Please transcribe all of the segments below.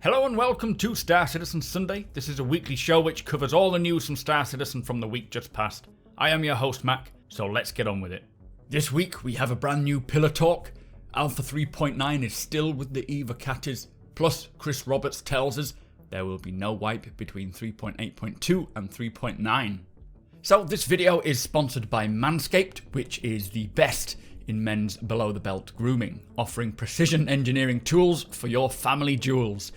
Hello and welcome to Star Citizen Sunday. This is a weekly show which covers all the news from Star Citizen from the week just past. I am your host Mac, so let's get on with it. This week we have a brand new pillar talk. Alpha 3.9 is still with the ENQUIRIES, plus Chris Roberts tells us there will be no wipe between 3.8.2 and 3.9. So this video is sponsored by Manscaped, which is the best in men's below-the-belt grooming, offering precision engineering tools for your family jewels.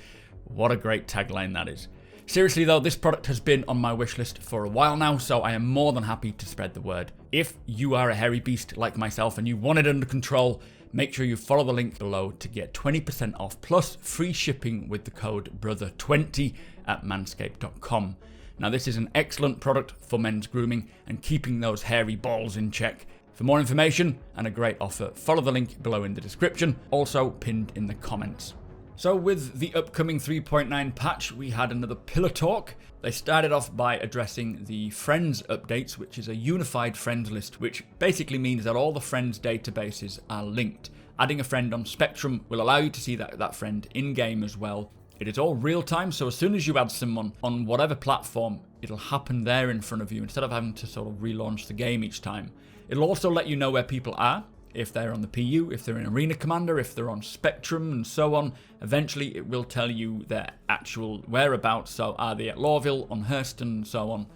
What a great tagline that is. Seriously though, this product has been on my wish list for a while now, so I am more than happy to spread the word. If you are a hairy beast like myself and you want it under control, make sure you follow the link below to get 20% off plus free shipping with the code BROTHER20 at manscaped.com. Now this is an excellent product for men's grooming and keeping those hairy balls in check. For more information and a great offer, follow the link below in the description, also pinned in the comments. So with the upcoming 3.9 patch, we had another pillar talk. They started off by addressing the friends updates, which is a unified friends list, which basically means that all the friends databases are linked. Adding a friend on Spectrum will allow you to see that friend in-game as well. It is all real time, so as soon as you add someone on whatever platform, it'll happen there in front of you instead of having to sort of relaunch the game each time. It'll also let you know where people are, if they're on the PU, if they're in Arena Commander, if they're on Spectrum, and so on. Eventually, it will tell you their actual whereabouts, so are they at Lawville, on Hurst, and so on,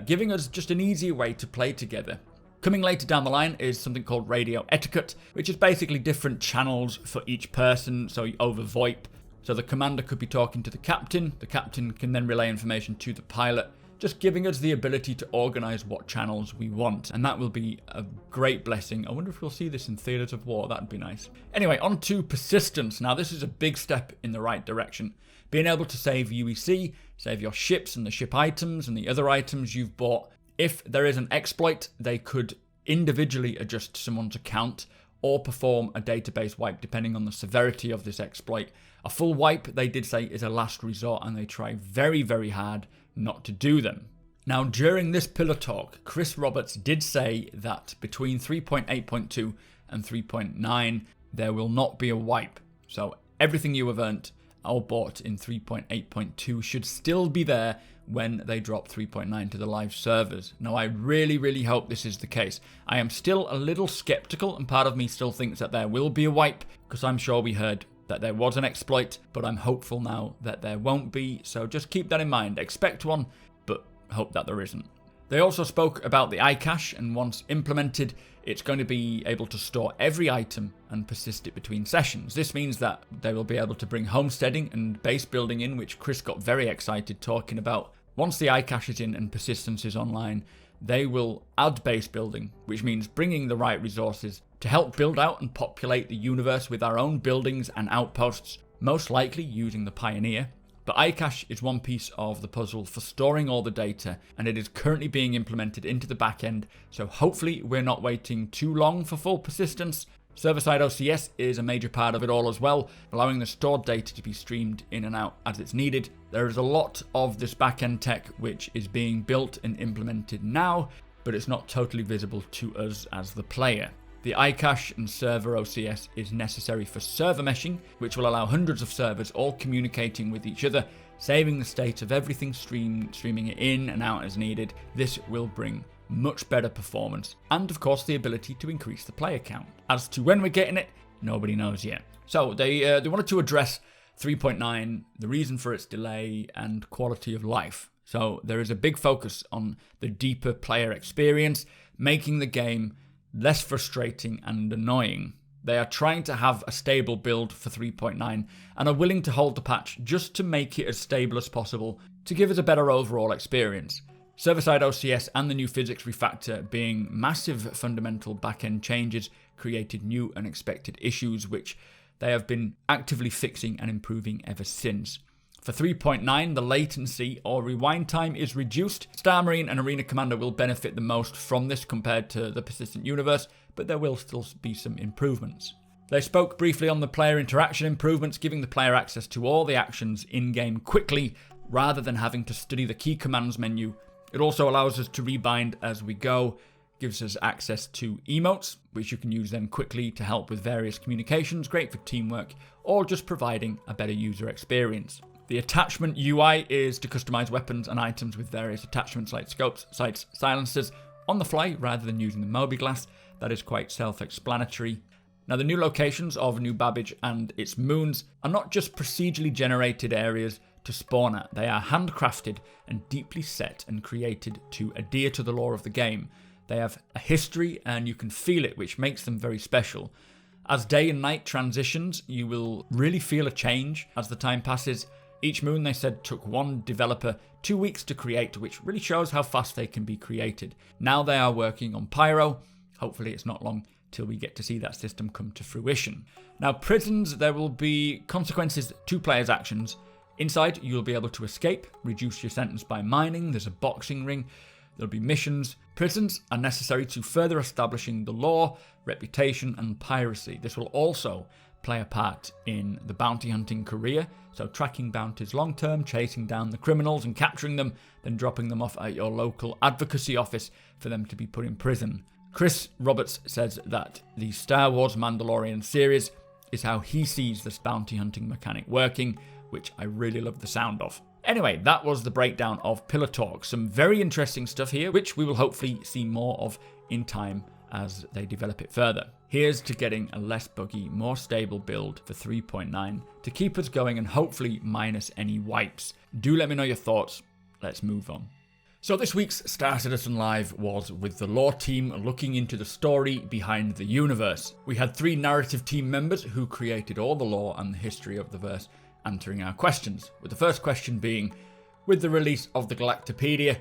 giving us just an easier way to play together. Coming later down the line is something called Radio Etiquette, which is basically different channels for each person, so over VoIP. So the commander could be talking to the captain can then relay information to the pilot, just giving us the ability to organise what channels we want, and that will be a great blessing. I wonder if we'll see this in Theatres of War, that'd be nice. Anyway, on to persistence. Now this is a big step in the right direction. Being able to save UEC, save your ships and the ship items and the other items you've bought. If there is an exploit, they could individually adjust someone's account or perform a database wipe depending on the severity of this exploit. A full wipe, they did say, is a last resort, and they try very, very hard not to do them. Now, during this pillar talk, Chris Roberts did say that between 3.8.2 and 3.9, there will not be a wipe. So everything you have earned or bought in 3.8.2 should still be there when they drop 3.9 to the live servers. Now, I really, really hope this is the case. I am still a little skeptical, and part of me still thinks that there will be a wipe, because I'm sure we heard that there was an exploit, but I'm hopeful now that there won't be, so just keep that in mind. Expect one, but hope that there isn't. They also spoke about the ICache, and once implemented, it's going to be able to store every item and persist it between sessions. This means that they will be able to bring homesteading and base building in, which Chris got very excited talking about. Once the ICache is in and persistence is online, they will add base building, which means bringing the right resources to help build out and populate the universe with our own buildings and outposts, most likely using the Pioneer. But ICache is one piece of the puzzle for storing all the data, and it is currently being implemented into the backend, so hopefully we're not waiting too long for full persistence. Server-side OCS is a major part of it all as well, allowing the stored data to be streamed in and out as it's needed. There is a lot of this backend tech which is being built and implemented now, but it's not totally visible to us as the player. The iCache and server OCS is necessary for server meshing, which will allow hundreds of servers all communicating with each other, saving the state of everything streaming it in and out as needed. This will bring much better performance, and of course the ability to increase the player count. As to when we're getting it, nobody knows yet. So they wanted to address 3.9, the reason for its delay, and quality of life. So there is a big focus on the deeper player experience, making the game less frustrating and annoying. They are trying to have a stable build for 3.9 and are willing to hold the patch just to make it as stable as possible to give us a better overall experience. Server-side OCS and the new physics refactor being massive fundamental backend changes created new unexpected issues which they have been actively fixing and improving ever since. For 3.9, the latency or rewind time is reduced. Star Marine and Arena Commander will benefit the most from this compared to the persistent universe, but there will still be some improvements. They spoke briefly on the player interaction improvements, giving the player access to all the actions in-game quickly rather than having to study the key commands menu. It also allows us to rebind as we go, gives us access to emotes, which you can use then quickly to help with various communications, great for teamwork, or just providing a better user experience. The attachment UI is to customize weapons and items with various attachments like scopes, sights, silencers on the fly rather than using the mobi-glass. That is quite self-explanatory. Now, the new locations of New Babbage and its moons are not just procedurally generated areas to spawn at. They are handcrafted and deeply set and created to adhere to the lore of the game. They have a history and you can feel it, which makes them very special. As day and night transitions, you will really feel a change as the time passes. Each moon, they said, took one developer 2 weeks to create, which really shows how fast they can be created. Now they are working on Pyro. Hopefully it's not long till we get to see that system come to fruition. Now, prisons, there will be consequences to players' actions. Inside, you'll be able to escape, reduce your sentence by mining. There's a boxing ring. There'll be missions. Prisons are necessary to further establishing the lore, reputation, and piracy. This will also play a part in the bounty hunting career, so tracking bounties long term, chasing down the criminals and capturing them, then dropping them off at your local advocacy office for them to be put in prison. Chris Roberts says that the Star Wars Mandalorian series is how he sees this bounty hunting mechanic working, which I really love the sound of. Anyway, that was the breakdown of Pillar Talk. Some very interesting stuff here, which we will hopefully see more of in time as they develop it further. Here's to getting a less buggy, more stable build for 3.9 to keep us going and hopefully minus any wipes. Do let me know your thoughts. Let's move on. So this week's Star Citizen Live was with the lore team looking into the story behind the universe. We had 3 narrative team members who created all the lore and the history of the verse answering our questions, with the first question being, with the release of the Collectorspedia,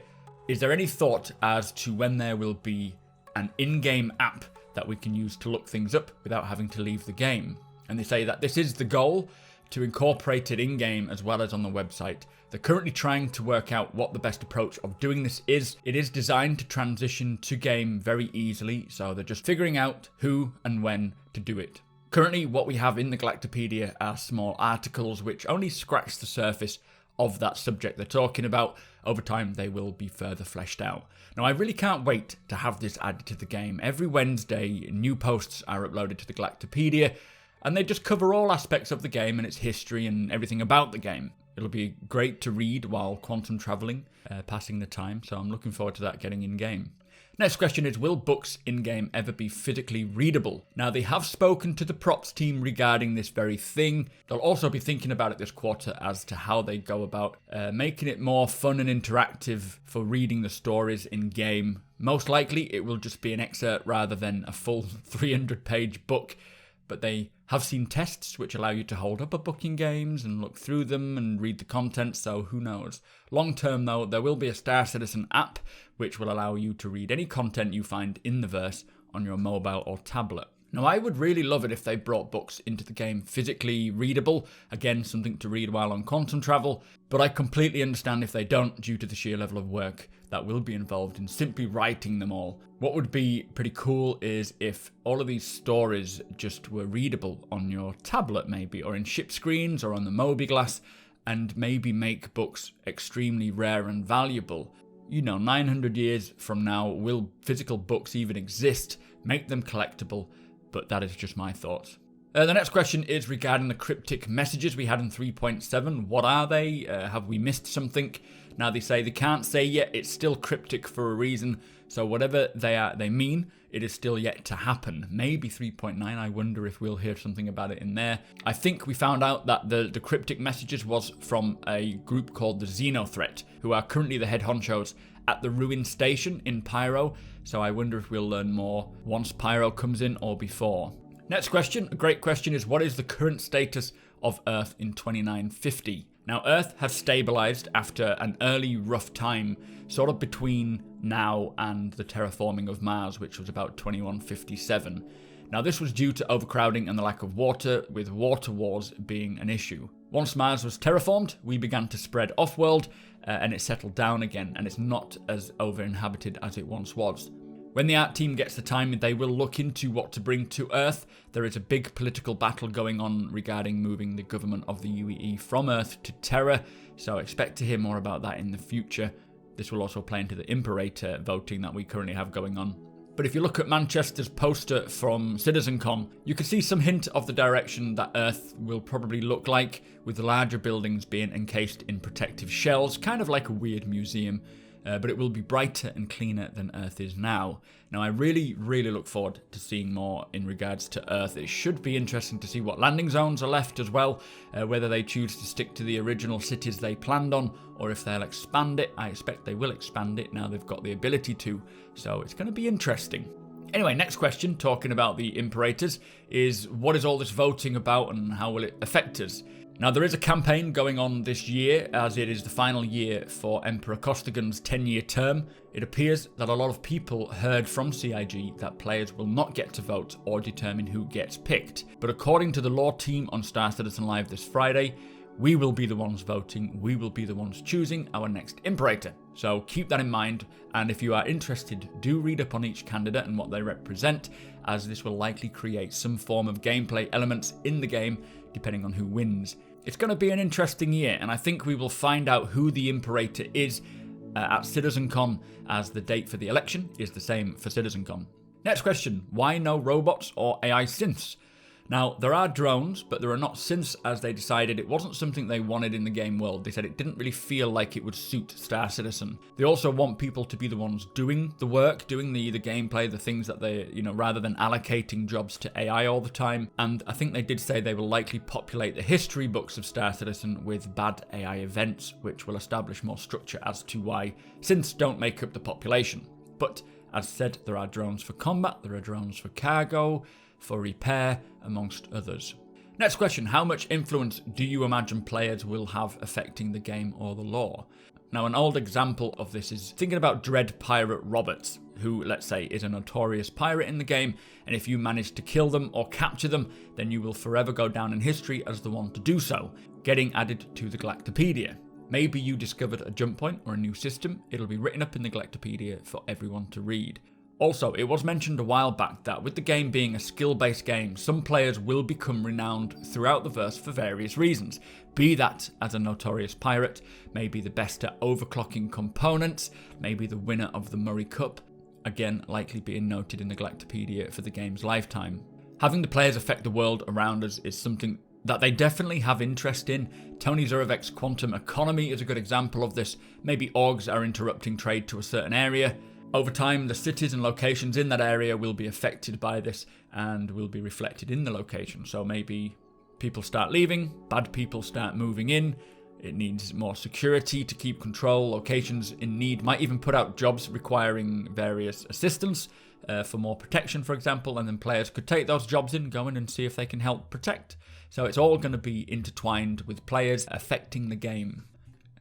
is there any thought as to when there will be an in-game app that we can use to look things up without having to leave the game? And they say that this is the goal, to incorporate it in-game as well as on the website. They're currently trying to work out what the best approach of doing this is. It is designed to transition to game very easily, so they're just figuring out who and when to do it. Currently, what we have in the Collectorspedia are small articles which only scratch the surface of that subject they're talking about. Over time, they will be further fleshed out. Now, I really can't wait to have this added to the game. Every Wednesday, new posts are uploaded to the Collectorspedia, and they just cover all aspects of the game and its history and everything about the game. It'll be great to read while quantum travelling, passing the time, so I'm looking forward to that getting in-game. Next question is, will books in-game ever be physically readable? Now, they have spoken to the props team regarding this very thing. They'll also be thinking about it this quarter as to how they go about making it more fun and interactive for reading the stories in-game. Most likely, it will just be an excerpt rather than a full 300-page book, but they have seen tests which allow you to hold up a book in games and look through them and read the content, so who knows. Long term though, there will be a Star Citizen app which will allow you to read any content you find in the verse on your mobile or tablet. Now, I would really love it if they brought books into the game physically readable, again something to read while on quantum travel, but I completely understand if they don't due to the sheer level of work that will be involved in simply writing them all. What would be pretty cool is if all of these stories just were readable on your tablet maybe, or in ship screens or on the mobi-glass, and maybe make books extremely rare and valuable. 900 years from now, will physical books even exist? Make them collectible? But that is just my thoughts. The next question is regarding the cryptic messages we had in 3.7. What are they? Have we missed something? Now, they say they can't say yet. It's still cryptic for a reason. So whatever they mean, it is still yet to happen. Maybe 3.9. I wonder if we'll hear something about it in there. I think we found out that the cryptic messages was from a group called the Xenothreat, who are currently the head honchos at the Ruin Station in Pyro. So I wonder if we'll learn more once Pyro comes in or before. Next question, a great question, is what is the current status of Earth in 2950? Now, Earth has stabilized after an early rough time, sort of between now and the terraforming of Mars, which was about 2157. Now, this was due to overcrowding and the lack of water, with water wars being an issue. Once Mars was terraformed, we began to spread off-world, and it settled down again, and it's not as over-inhabited as it once was. When the art team gets the time, they will look into what to bring to Earth. There is a big political battle going on regarding moving the government of the UEE from Earth to Terra, so expect to hear more about that in the future. This will also play into the Imperator voting that we currently have going on. But if you look at Manchester's poster from CitizenCon, you can see some hint of the direction that Earth will probably look like, with the larger buildings being encased in protective shells, kind of like a weird museum. But it will be brighter and cleaner than Earth is now. Now, I really look forward to seeing more in regards to Earth. It should be interesting to see what landing zones are left as well, whether they choose to stick to the original cities they planned on, or if they'll expand it. I expect they will expand it now they've got the ability to, so it's going to be interesting. Anyway, next question, talking about the Imperators, is what is all this voting about and how will it affect us? Now, there is a campaign going on this year, as it is the final year for Emperor Costigan's 10-year term. It appears that a lot of people heard from CIG that players will not get to vote or determine who gets picked. But according to the lore team on Star Citizen Live this Friday, we will be the ones voting, we will be the ones choosing our next Imperator. So keep that in mind, and if you are interested, do read up on each candidate and what they represent, as this will likely create some form of gameplay elements in the game, depending on who wins. It's going to be an interesting year, and I think we will find out who the Imperator is at CitizenCon, as the date for the election is the same for CitizenCon. Next question, why no robots or AI synths? Now, there are drones, but there are not synths, as they decided it wasn't something they wanted in the game world. They said it didn't really feel like it would suit Star Citizen. They also want people to be the ones doing the work, doing the gameplay, the things that they, rather than allocating jobs to AI all the time. And I think they did say they will likely populate the history books of Star Citizen with bad AI events, which will establish more structure as to why synths don't make up the population. But as said, there are drones for combat, there are drones for cargo, for repair, amongst others. Next question, how much influence do you imagine players will have affecting the game or the lore? Now, an old example of this is thinking about Dread Pirate Roberts, who, let's say, is a notorious pirate in the game, and if you manage to kill them or capture them, then you will forever go down in history as the one to do so, getting added to the Collectorspedia. Maybe you discovered a jump point or a new system, it'll be written up in the Collectorspedia for everyone to read. Also, it was mentioned a while back that with the game being a skill-based game, some players will become renowned throughout the verse for various reasons. Be that as a notorious pirate, maybe the best at overclocking components, maybe the winner of the Murray Cup, again likely being noted in the Collectorspedia for the game's lifetime. Having the players affect the world around us is something that they definitely have interest in. Tony Zurovec's Quantum Economy is a good example of this. Maybe orgs are interrupting trade to a certain area. Over time, the cities and locations in that area will be affected by this and will be reflected in the location. So maybe people start leaving, bad people start moving in, it needs more security to keep control, locations in need might even put out jobs requiring various assistance for more protection, for example, and then players could take those jobs in, go in and see if they can help protect. So it's all going to be intertwined with players affecting the game.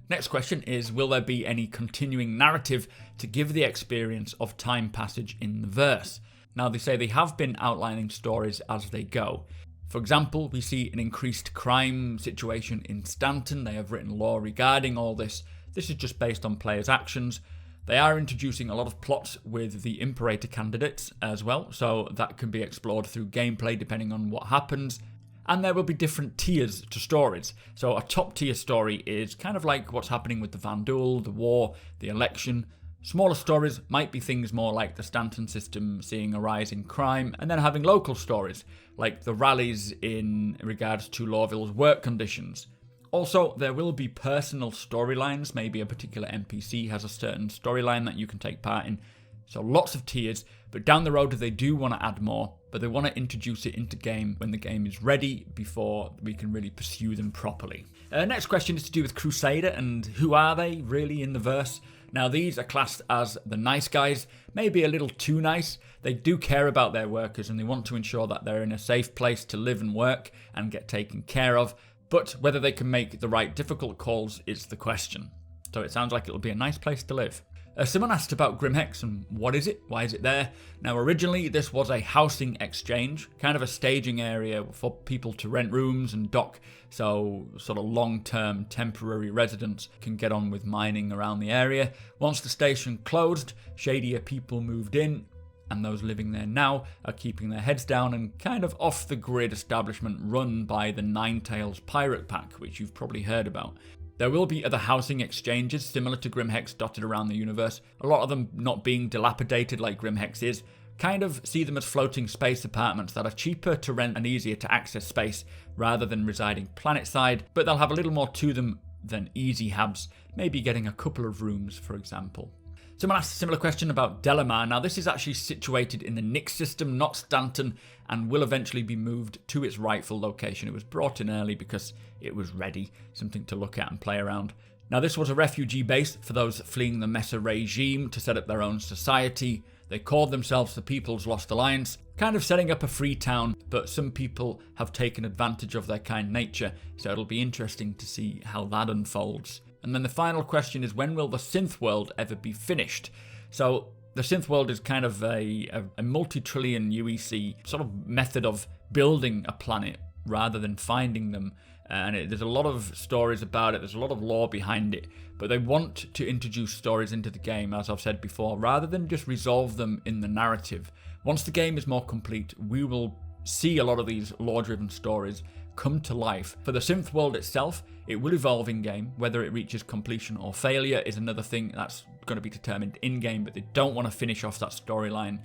Next question is, will there be any continuing narrative to give the experience of time passage in the verse? Now, they say they have been outlining stories as they go. For example, we see an increased crime situation in Stanton. They have written lore regarding all this. This is just based on players' actions. They are introducing a lot of plots with the Imperator candidates as well, so that can be explored through gameplay depending on what happens. And there will be different tiers to stories. So a top tier story is kind of like what's happening with the Vandal, the war, the election. Smaller stories might be things more like the Stanton system seeing a rise in crime, and then having local stories, like the rallies in regards to Lorville's work conditions. Also, there will be personal storylines. Maybe a particular NPC has a certain storyline that you can take part in. So lots of tiers, but down the road they do want to add more, but they want to introduce it into game when the game is ready before we can really pursue them properly. Next question is to do with Crusader, and who are they really in the verse? Now, these are classed as the nice guys, maybe a little too nice. They do care about their workers and they want to ensure that they're in a safe place to live and work and get taken care of, but whether they can make the right difficult calls is the question. So it sounds like it'll be a nice place to live. Someone asked about Grimhex and what is it? Why is it there? Now, originally this was a housing exchange, kind of a staging area for people to rent rooms and dock, so sort of long-term temporary residents can get on with mining around the area. Once the station closed, shadier people moved in, and those living there now are keeping their heads down and kind of off-the-grid establishment run by the Ninetales Pirate Pack, which you've probably heard about. There will be other housing exchanges similar to Grimhex dotted around the universe, a lot of them not being dilapidated like Grimhex is, Kind of see them as floating space apartments that are cheaper to rent and easier to access space rather than residing planetside, but they'll have a little more to them than easy habs, maybe getting a couple of rooms, for example. Someone asked a similar question about Delamar. Now, this is actually situated in the Nix system, not Stanton, and will eventually be moved to its rightful location. It was brought in early because it was ready, something to look at and play around. Now, this was a refugee base for those fleeing the Mesa regime to set up their own society. They called themselves the People's Lost Alliance, kind of setting up a free town, but some people have taken advantage of their kind nature, so it'll be interesting to see how that unfolds. And then the final question is, when will the synth world ever be finished? So the synth world is kind of a multi-trillion UEC sort of method of building a planet rather than finding them. And there's a lot of stories about it, there's a lot of lore behind it, but they want to introduce stories into the game, as I've said before, rather than just resolve them in the narrative. Once the game is more complete, we will see a lot of these lore-driven stories come to life. For the synth world itself, it will evolve in-game. Whether it reaches completion or failure is another thing that's going to be determined in-game, but they don't want to finish off that storyline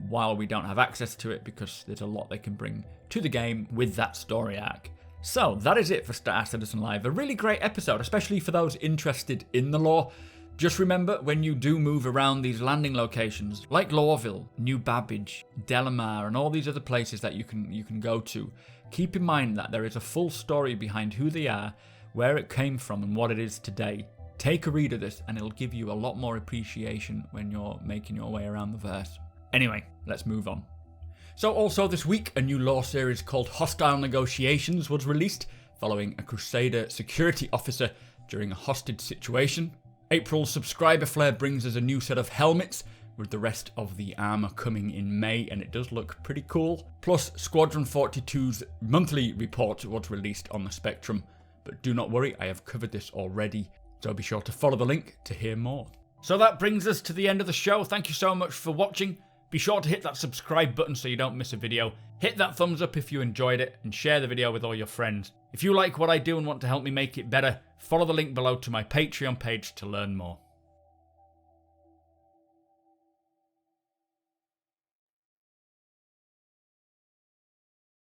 while we don't have access to it, because there's a lot they can bring to the game with that story arc. So that is it for Star Citizen Live. A really great episode, especially for those interested in the lore. Just remember, when you do move around these landing locations, like Lorville, New Babbage, Delamar, and all these other places that you can go to, keep in mind that there is a full story behind who they are, where it came from, and what it is today. Take a read of this, and it'll give you a lot more appreciation when you're making your way around the verse. Anyway, let's move on. So also this week, a new lore series called Hostile Negotiations was released, following a Crusader security officer during a hostage situation. April's subscriber flare brings us a new set of helmets, with the rest of the armour coming in May, and it does look pretty cool. Plus, Squadron 42's monthly report was released on the Spectrum, but do not worry, I have covered this already, so be sure to follow the link to hear more. So that brings us to the end of the show. Thank you so much for watching. Be sure to hit that subscribe button so you don't miss a video. Hit that thumbs up if you enjoyed it, and share the video with all your friends. If you like what I do and want to help me make it better, follow the link below to my Patreon page to learn more.